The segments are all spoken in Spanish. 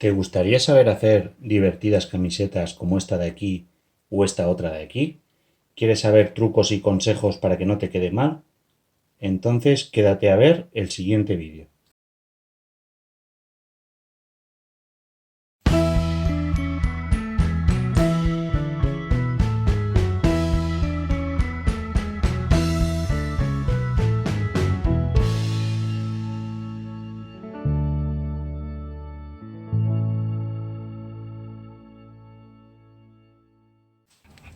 ¿Te gustaría saber hacer divertidas camisetas como esta de aquí o esta otra de aquí? ¿Quieres saber trucos y consejos para que no te quede mal? Entonces quédate a ver el siguiente vídeo.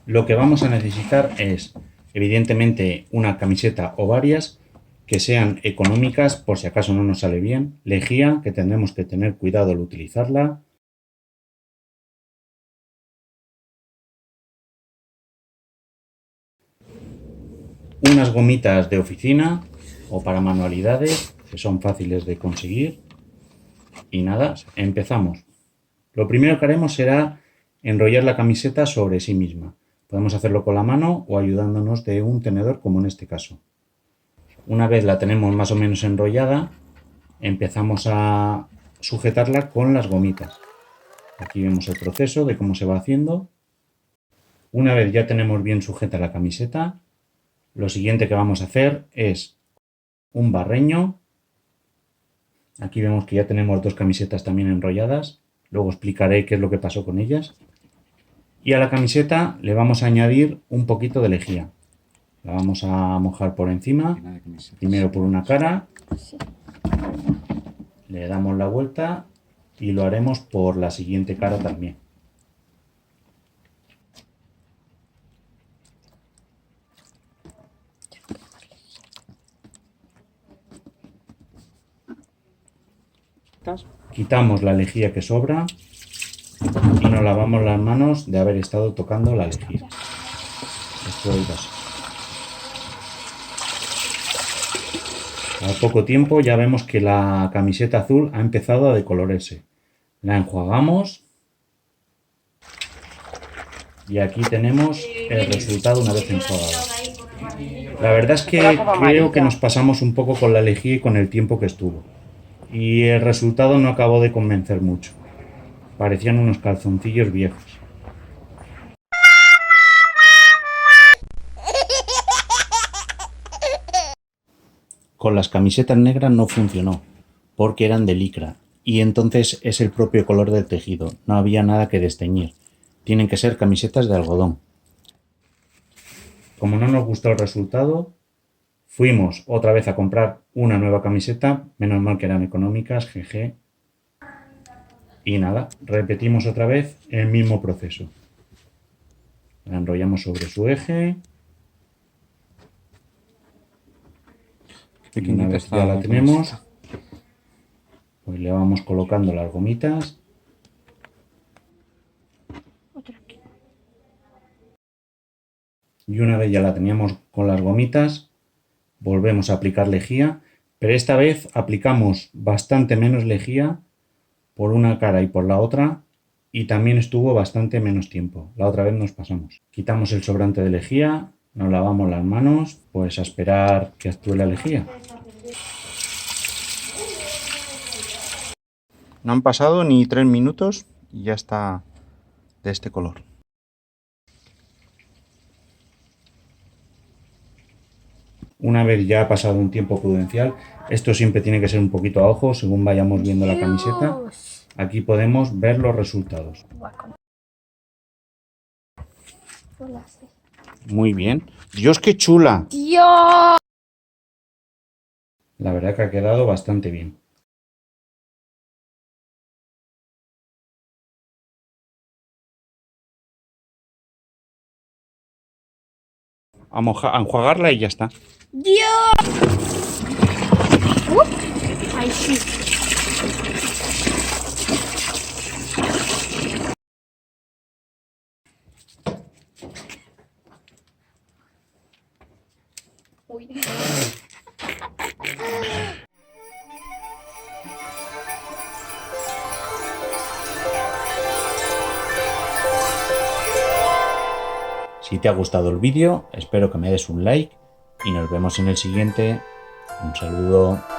Lo que vamos a necesitar es, evidentemente, una camiseta o varias que sean económicas por si acaso no nos sale bien, lejía, que tendremos que tener cuidado al utilizarla, unas gomitas de oficina o para manualidades que son fáciles de conseguir y nada, empezamos. Lo primero que haremos será enrollar la camiseta sobre sí misma. Podemos hacerlo con la mano o ayudándonos de un tenedor como en este caso. Una vez la tenemos más o menos enrollada, empezamos a sujetarla con las gomitas. Aquí vemos el proceso de cómo se va haciendo. Una vez ya tenemos bien sujeta la camiseta, lo siguiente que vamos a hacer es un barreño. Aquí vemos que ya tenemos dos camisetas también enrolladas. Luego explicaré qué es lo que pasó con ellas. Y a la camiseta le vamos a añadir un poquito de lejía. La vamos a mojar por encima, primero por una cara, le damos la vuelta y lo haremos por la siguiente cara también. Quitamos la lejía que sobra y nos lavamos las manos de haber estado tocando la lejía. Esto es así. Al poco tiempo ya vemos que la camiseta azul ha empezado a decolorarse. La enjuagamos y aquí tenemos el resultado una vez enjuagada. La verdad es que creo que nos pasamos un poco con la lejía y con el tiempo que estuvo. Y el resultado no acabó de convencer mucho. Parecían unos calzoncillos viejos. Con las camisetas negras no funcionó, porque eran de licra, y entonces es el propio color del tejido, no había nada que desteñir. Tienen que ser camisetas de algodón. Como no nos gustó el resultado, fuimos otra vez a comprar una nueva camiseta, menos mal que eran económicas, jeje. Y nada, repetimos otra vez el mismo proceso. La enrollamos sobre su eje. Y una vez ya la tenemos, pues le vamos colocando las gomitas. Y una vez ya la teníamos con las gomitas, volvemos a aplicar lejía, pero esta vez aplicamos bastante menos lejía por una cara y por la otra, y también estuvo bastante menos tiempo. La otra vez nos pasamos. Quitamos el sobrante de lejía, nos lavamos las manos, pues a esperar que actúe la lejía. No han pasado ni 3 minutos y ya está de este color. Una vez ya ha pasado un tiempo prudencial, esto siempre tiene que ser un poquito a ojo según vayamos viendo la camiseta. Aquí podemos ver los resultados. Muy bien. ¡Dios, qué chula! ¡Dios! La verdad que ha quedado bastante bien. A enjuagarla y ya está. ¡Dios! ¡Ay, sí! Uy. Si te ha gustado el vídeo, espero que me des un like y nos vemos en el siguiente. Un saludo.